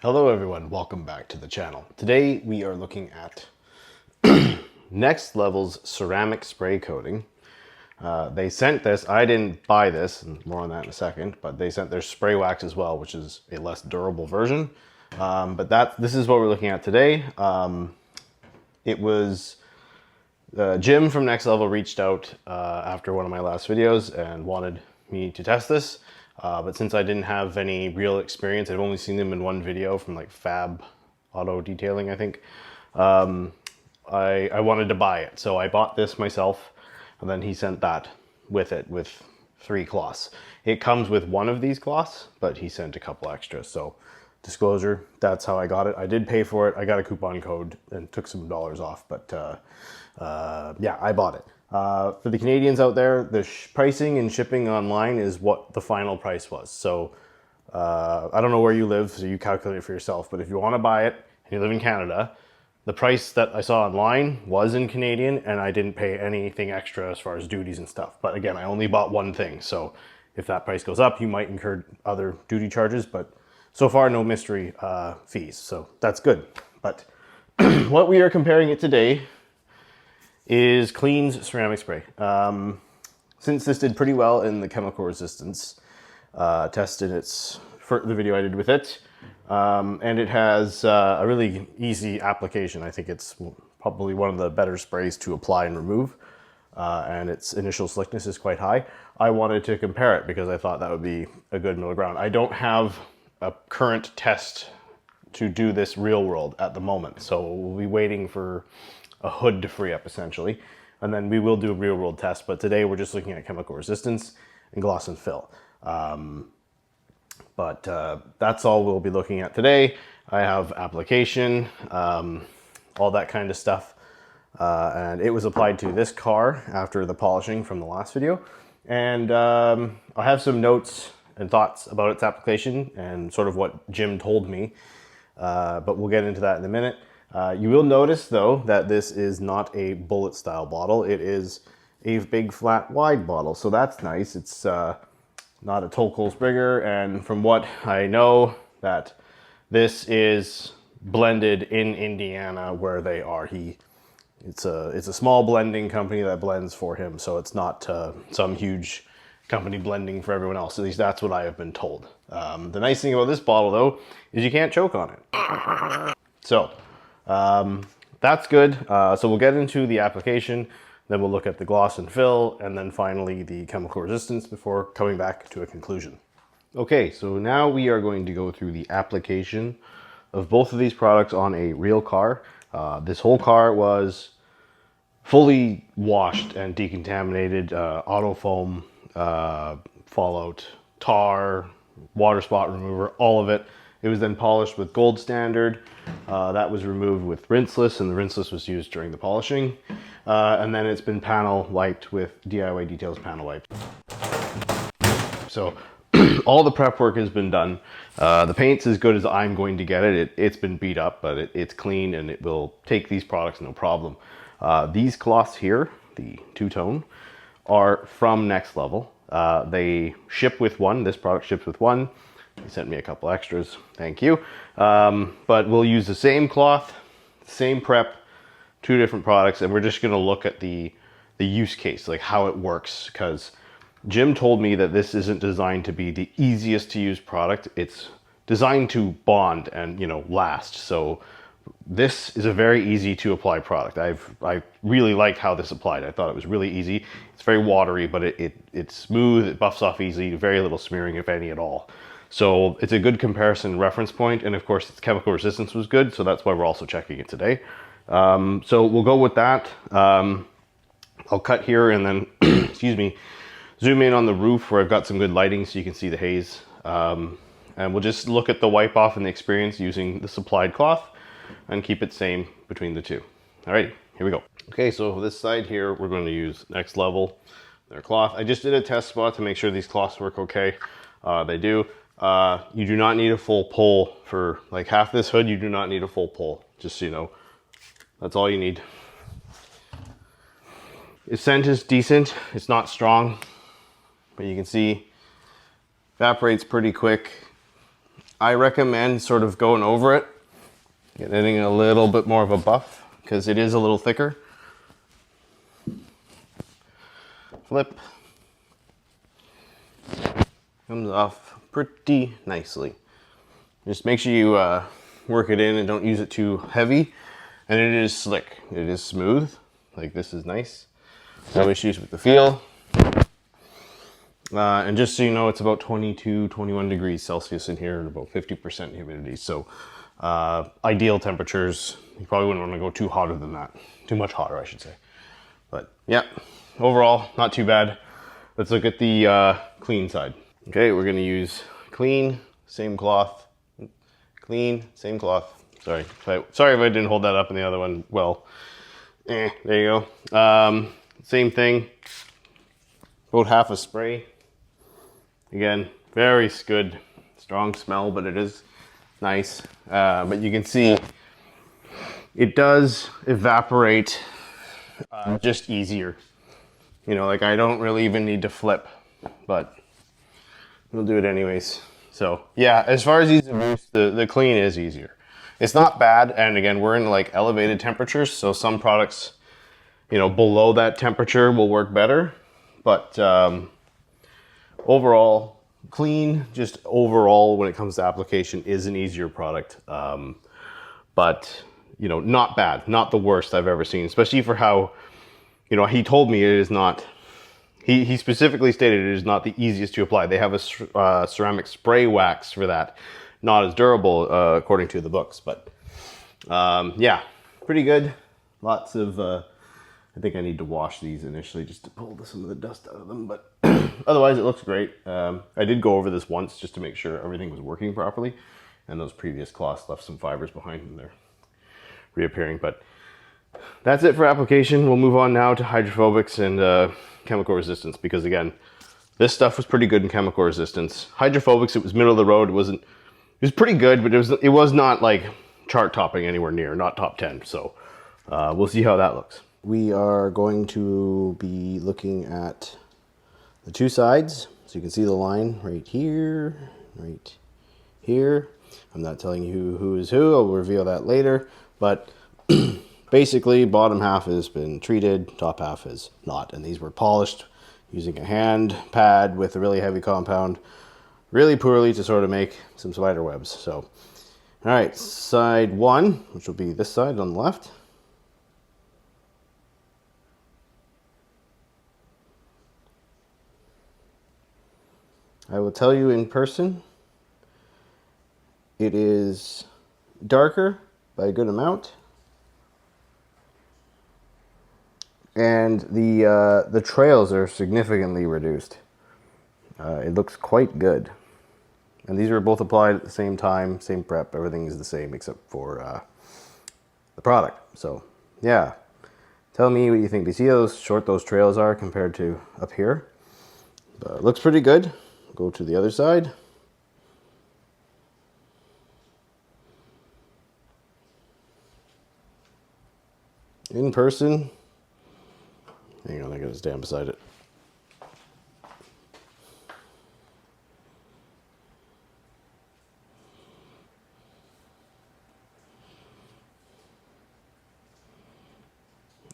Hello everyone, welcome back to the channel. Today we are looking at Next Level's ceramic spray coating. They sent this, I didn't buy this, and more on that in a second, but they sent their spray wax as well, which is a less durable version. This is what we're looking at today. It was Jim from Next Level reached out after one of my last videos and wanted me to test this. But since I didn't have any real experience, I've only seen them in one video from like Fab Auto Detailing, I think. I wanted to buy it, so I bought this myself, and then he sent that with it with 3 cloths. It comes with one of these cloths, but he sent a couple extras. So disclosure, that's how I got it. I did pay for it. I got a coupon code and took some dollars off, but yeah, I bought it. For the Canadians out there, the pricing and shipping online is what the final price was. So I don't know where you live, so you calculate it for yourself. But if you want to buy it and you live in Canada, the price that I saw online was in Canadian, and I didn't pay anything extra as far as duties and stuff. But again, I only bought one thing. So if that price goes up, you might incur other duty charges. But so far, no mystery fees. So that's good. But what we are comparing it today is Clean's ceramic spray. Since this did pretty well in the chemical resistance test in the video I did with it, and it has a really easy application. I think it's probably one of the better sprays to apply and remove, and its initial slickness is quite high. I wanted to compare it because I thought that would be a good middle ground. I don't have a current test to do this real world at the moment, so we'll be waiting for a hood to free up essentially, and then we will do a real world test. But today we're just looking at chemical resistance and gloss and fill. That's all we'll be looking at today. I have application, all that kind of stuff, and it was applied to this car after the polishing from the last video. And I have some notes and thoughts about its application and sort of what Jim told me, but we'll get into that in a minute. You will notice though that this is not a bullet style bottle. It is a big flat wide bottle, so that's nice. It's not a Tolkols and from what I know, that this is blended in Indiana where they are. It's a small blending company that blends for him, so it's not some huge company blending for everyone else. At least that's what I have been told. The nice thing about this bottle though is you can't choke on it. So that's good. So we'll get into the application, then we'll look at the gloss and fill, and then finally the chemical resistance before coming back to a conclusion. Okay, so now we are going to go through the application of both of these products on a real car. This whole car was fully washed and decontaminated, auto foam, fallout, tar, water spot remover, all of it. It was then polished with gold standard. That was removed with rinseless, and the rinseless was used during the polishing. And then it's been panel wiped with DIY Details panel wipe. So all the prep work has been done. The paint's as good as I'm going to get it. It's been beat up, but it's clean and it will take these products no problem. These cloths here, the two-tone, are from Next Level. They ship with one. This product ships with one. He sent me a couple extras, thank you. But we'll use the same cloth, same prep, 2 different products, and we're just gonna look at the use case, like how it works, because Jim told me that this isn't designed to be the easiest to use product. It's designed to bond and, you know, last. So this is a very easy to apply product. I really liked how this applied. I thought it was really easy. It's very watery, but it's smooth, it buffs off easily, very little smearing, if any at all. So it's a good comparison reference point, and of course its chemical resistance was good, so that's why we're also checking it today. So we'll go with that. I'll cut here and then, excuse me, zoom in on the roof where I've got some good lighting so you can see the haze. And we'll just look at the wipe off and the experience using the supplied cloth and keep it same between the two. All right, here we go. Okay, so this side here, we're going to use Next Level, their cloth. I just did a test spot to make sure these cloths work okay. They do. You do not need a full pull for like half this hood. You do not need a full pull, just so you know. That's all you need. Its scent is decent. It's not strong, but you can see evaporates pretty quick. I recommend sort of going over it, getting a little bit more of a buff because it is a little thicker. Flip. Comes off pretty nicely. Just make sure you work it in and don't use it too heavy. And it is slick. It is smooth. Like, this is nice. No issues with the feel. And just so you know, it's about 22, 21 degrees Celsius in here and about 50% humidity. So ideal temperatures. You probably wouldn't want to go too hotter than that. Too much hotter, I should say. But yeah, overall, not too bad. Let's look at the clean side. Okay, we're going to use clean, same cloth. Clean, same cloth. Sorry if I didn't hold that up in the other one. Well, there you go. Same thing. About half a spray. Again, very good, strong smell, but it is nice. But you can see it does evaporate just easier. You know, like, I don't really even need to flip, but we'll do it anyways. So yeah, as far as ease of use, the clean is easier. It's not bad, and again, we're in like elevated temperatures, so some products, you know, below that temperature will work better. But overall, clean, just overall when it comes to application, is an easier product. But you know, not bad, not the worst I've ever seen, especially for how, you know, he told me it is not. He specifically stated it is not the easiest to apply. They have a ceramic spray wax for that. Not as durable, according to the books. But yeah, pretty good. Lots of, I think I need to wash these initially just to pull some of the dust out of them. But otherwise, it looks great. I did go over this once just to make sure everything was working properly. And those previous cloths left some fibers behind and they're reappearing. But that's it for application. We'll move on now to hydrophobics and chemical resistance, because again, this stuff was pretty good in chemical resistance. Hydrophobics, it was middle of the road. It was pretty good, but it was not like chart topping anywhere near, not top 10. So we'll see how that looks. We are going to be looking at the two sides. So you can see the line right here, right here. I'm not telling you who is who. I'll reveal that later. But basically, bottom half has been treated, top half is not. And these were polished using a hand pad with a really heavy compound really poorly to sort of make some spider webs. So, all right, side one, which will be this side on the left. I will tell you in person, it is darker by a good amount. And the trails are significantly reduced. It looks quite good. And these were both applied at the same time, same prep, everything is the same except for the product. So yeah, tell me what you think. Do you see how short those trails are compared to up here? But it looks pretty good. Go to the other side. In person, hang on, I gotta stand beside it.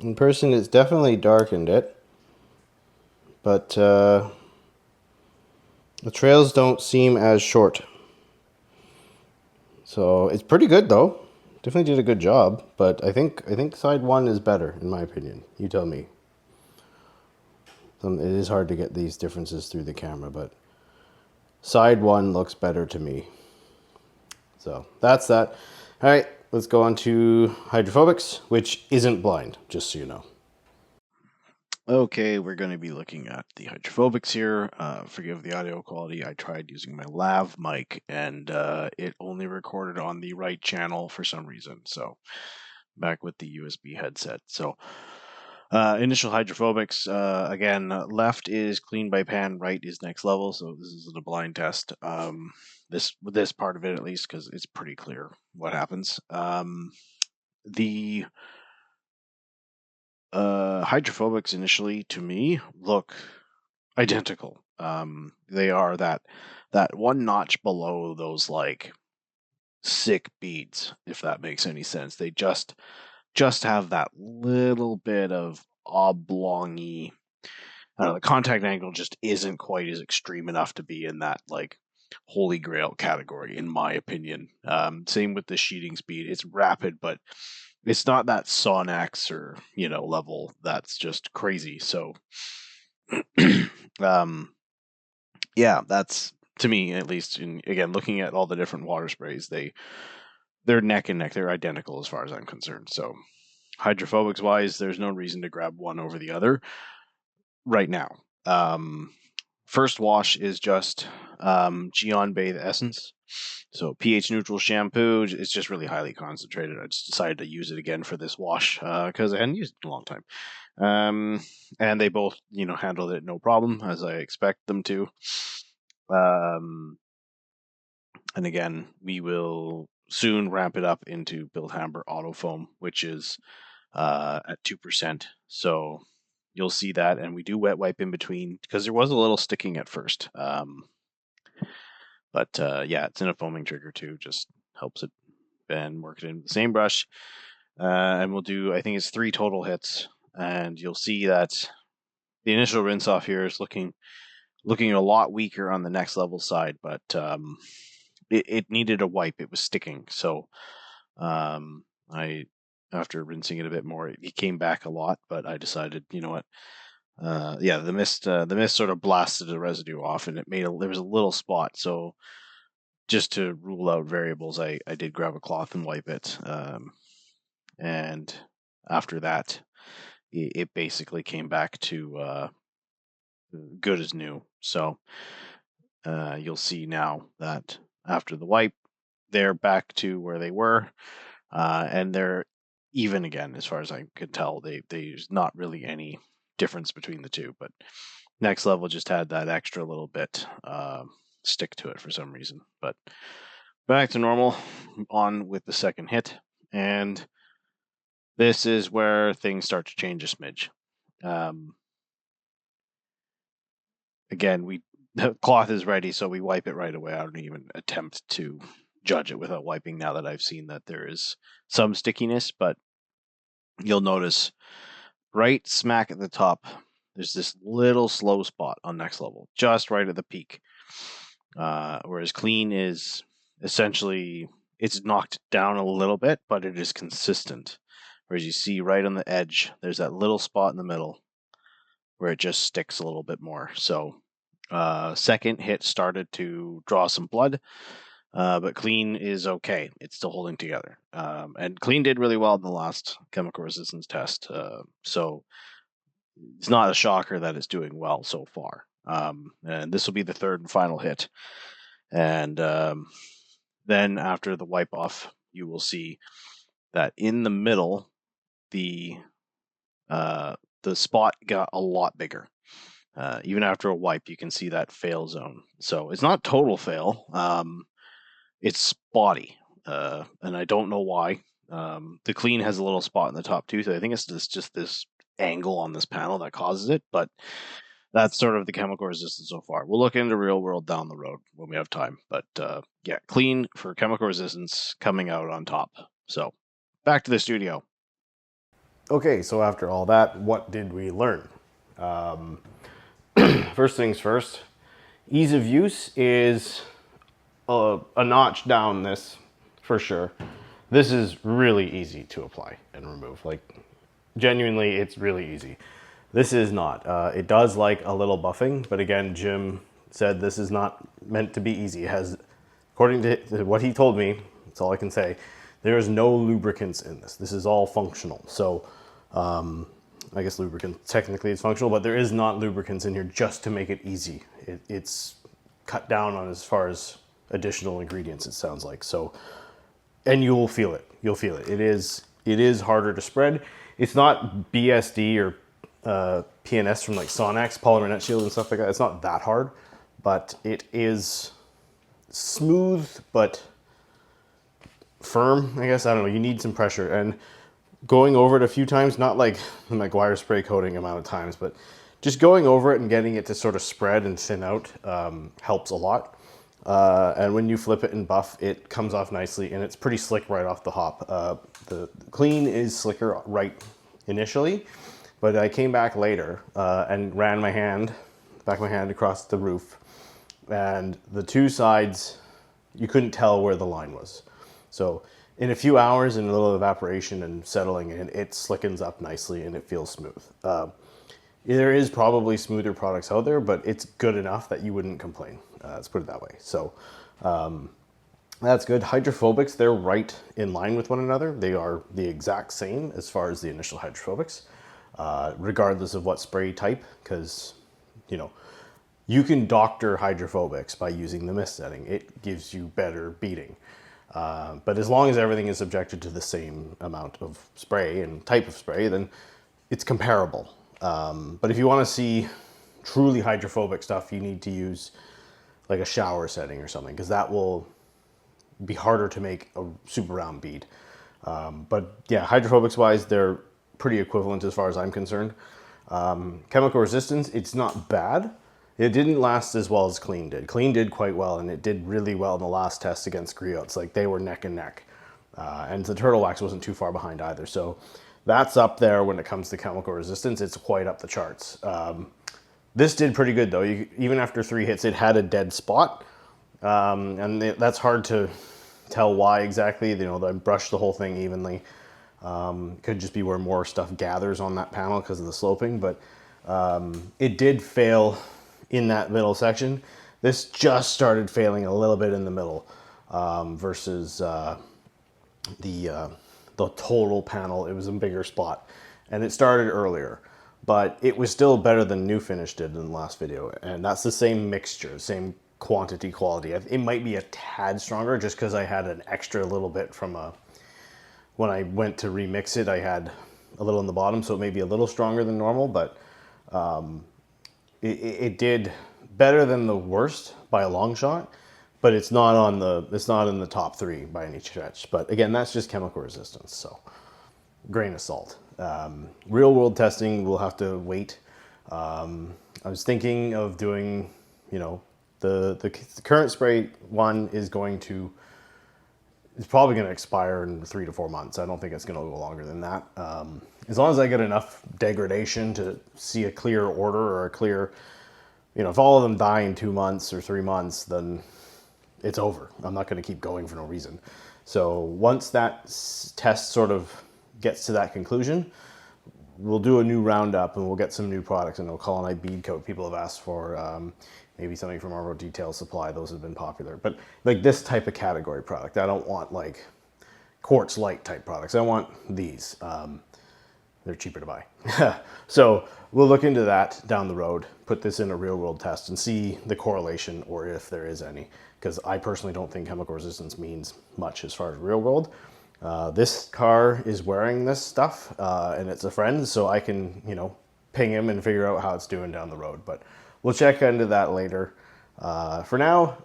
In person, it's definitely darkened it, but the trails don't seem as short. So it's pretty good though. Definitely did a good job, but I think side one is better in my opinion. You tell me. It is hard to get these differences through the camera, but side one looks better to me. So that's that. All right, let's go on to hydrophobics, which isn't blind, just so you know. Okay, we're going to be looking at the hydrophobics here. Forgive the audio quality. I tried using my lav mic and it only recorded on the right channel for some reason. So back with the USB headset. So initial hydrophobics, again, left is clean by pan, right is next level. So this is a blind test. This part of it, at least, because it's pretty clear what happens. The hydrophobics initially, to me, look identical. They are that one notch below those like sick beads, if that makes any sense. They just have that little bit of oblongy. I don't know, the contact angle just isn't quite as extreme enough to be in that like holy grail category, in my opinion. Same with the sheeting speed; it's rapid, but it's not that Sonax or level that's just crazy. So, um, yeah, that's to me at least. In again, looking at all the different water sprays, they're neck and neck. They're identical as far as I'm concerned. So, hydrophobics wise, there's no reason to grab one over the other right now. First wash is just Geon Bathe Essence. So pH neutral shampoo. It's just really highly concentrated. I just decided to use it again for this wash because I hadn't used it in a long time. And they both, handled it no problem as I expect them to. And again, we will soon ramp it up into Bilthamber Auto Foam, which is at 2%. So you'll see that, and we do wet wipe in between because there was a little sticking at first. But yeah, it's in a foaming trigger too, just helps it and work it in the same brush. And we'll do, I think it's 3 total hits, and you'll see that the initial rinse off here is looking a lot weaker on the next level side, but it needed a wipe. It was sticking, so I after rinsing it a bit more, it came back a lot. But I decided, you know what, yeah, the mist sort of blasted the residue off, and there was a little spot. So just to rule out variables, I did grab a cloth and wipe it, and after that, it basically came back to good as new. So you'll see now that after the wipe, they're back to where they were, and they're even again as far as I could tell. There's not really any difference between the two, but next level just had that extra little bit stick to it for some reason. But back to normal, on with the second hit, and this is where things start to change a smidge. Again, the cloth is ready, so we wipe it right away. I don't even attempt to judge it without wiping now that I've seen that there is some stickiness, but you'll notice right smack at the top, there's this little slow spot on next level, just right at the peak. Whereas clean is essentially, it's knocked down a little bit, but it is consistent. Whereas you see right on the edge, there's that little spot in the middle where it just sticks a little bit more. So second hit started to draw some blood, but clean is okay. It's still holding together. And clean did really well in the last chemical resistance test. So it's not a shocker that it's doing well so far. And this will be the third and final hit. And then after the wipe off, you will see that in the middle, the spot got a lot bigger. Even after a wipe, you can see that fail zone. So it's not total fail. It's spotty, and I don't know why. The clean has a little spot in the top tooth. I think it's just this angle on this panel that causes it, but that's sort of the chemical resistance so far. We'll look into real world down the road when we have time. But yeah, clean for chemical resistance coming out on top. So back to the studio. Okay, so after all that, what did we learn? First things first, ease of use is a notch down this for sure. This is really easy to apply and remove. Like, genuinely, it's really easy. This is not. It does like a little buffing, but again, Jim said this is not meant to be easy. It has, according to what he told me, that's all I can say, there is no lubricants in this. This is all functional. So I guess lubricant technically is functional, but there is not lubricants in here just to make it easy. It's cut down on as far as additional ingredients, it sounds like. So, and you'll feel it. You'll feel it. It is harder to spread. It's not BSD or PNS from like Sonax, polymer net shield and stuff like that. It's not that hard, but it is smooth but firm, I guess. I don't know. You need some pressure, and going over it a few times, not like the McGuire spray coating amount of times, but just going over it and getting it to sort of spread and thin out helps a lot. And when you flip it and buff, it comes off nicely, and it's pretty slick right off the hop. The clean is slicker right initially, but I came back later and ran my hand, back of my hand across the roof, and the two sides, you couldn't tell where the line was. So in a few hours and a little evaporation and settling in, it slickens up nicely and it feels smooth. There is probably smoother products out there, but it's good enough that you wouldn't complain. Let's put it that way. So that's good. Hydrophobics, they're right in line with one another. They are the exact same as far as the initial hydrophobics, regardless of what spray type, because, you know, you can doctor hydrophobics by using the mist setting. It gives you better beating. But as long as everything is subjected to the same amount of spray and type of spray, then it's comparable. But if you want to see truly hydrophobic stuff, you need to use like a shower setting or something, because that will be harder to make a super round bead. But yeah, hydrophobics wise, they're pretty equivalent as far as I'm concerned. Chemical resistance, it's not bad. It didn't last as well as Clean did. Clean did quite well, and it did really well in the last test against griots. Like, they were neck and neck. And the turtle wax wasn't too far behind either. So that's up there when it comes to chemical resistance. It's quite up the charts. This did pretty good though. Even after 3 hits, it had a dead spot. That's hard to tell why exactly. You know, I brushed the whole thing evenly. Could just be where more stuff gathers on that panel because of the sloping, but it did fail in that middle section. This just started failing a little bit in the middle versus the total panel. It was a bigger spot, and it started earlier, but it was still better than New Finish did in the last video, and that's the same mixture, same quantity, quality. It might be a tad stronger just because I had an extra little bit from when I went to remix it, I had a little in the bottom, so it may be a little stronger than normal, but it did better than the worst by a long shot, but it's not in the top 3 by any stretch. But again, that's just chemical resistance, so grain of salt. Real world testing, we'll have to wait. I was thinking of doing, you know, the current spray one is probably going to expire in 3 to 4 months. I don't think it's going to go longer than that. As long as I get enough degradation to see a clear order or a clear, you know, if all of them die in 2 months or 3 months, then it's over. I'm not going to keep going for no reason. So once that test sort of gets to that conclusion, we'll do a new roundup and we'll get some new products. And colonite bead coat people have asked for, maybe something from our Detail Supply. Those have been popular. But like this type of category product, I don't want like quartz light type products. I want these. They're cheaper to buy. So we'll look into that down the road, put this in a real world test and see the correlation or if there is any. Because I personally don't think chemical resistance means much as far as real world. This car is wearing this stuff and it's a friend, so I can, you know, ping him and figure out how it's doing down the road. But we'll check into that later. For now,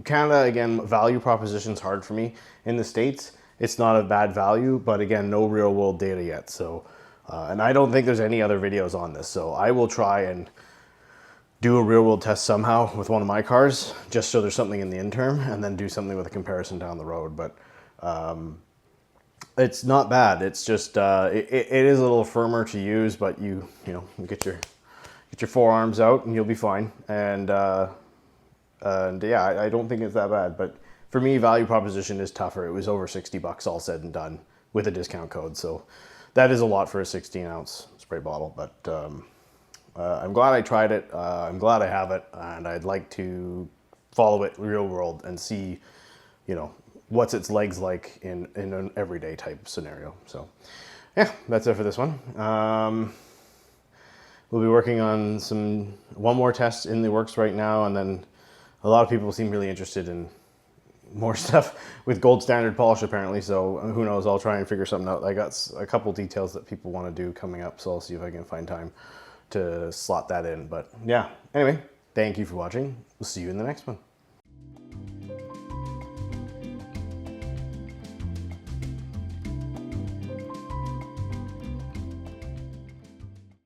Canada, again, value proposition's hard for me. In the States, it's not a bad value, but again, no real world data yet. So, and I don't think there's any other videos on this. So I will try and do a real world test somehow with one of my cars, just so there's something in the interim, and then do something with a comparison down the road. But it's not bad. It's just, it is a little firmer to use, but you know, you get your forearms out and you'll be fine. And yeah, I don't think it's that bad, but for me, value proposition is tougher. It was over 60 bucks all said and done with a discount code. So that is a lot for a 16-ounce spray bottle, but I'm glad I tried it. I'm glad I have it, and I'd like to follow it real world and see, you know, what's its legs like in an everyday type scenario. So yeah, that's it for this one. We'll be working on one more test in the works right now, and then a lot of people seem really interested in more stuff with gold standard polish apparently, so who knows, I'll try and figure something out. I got a couple details that people want to do coming up, so I'll see if I can find time to slot that in. But yeah, anyway, thank you for watching. We'll see you in the next one.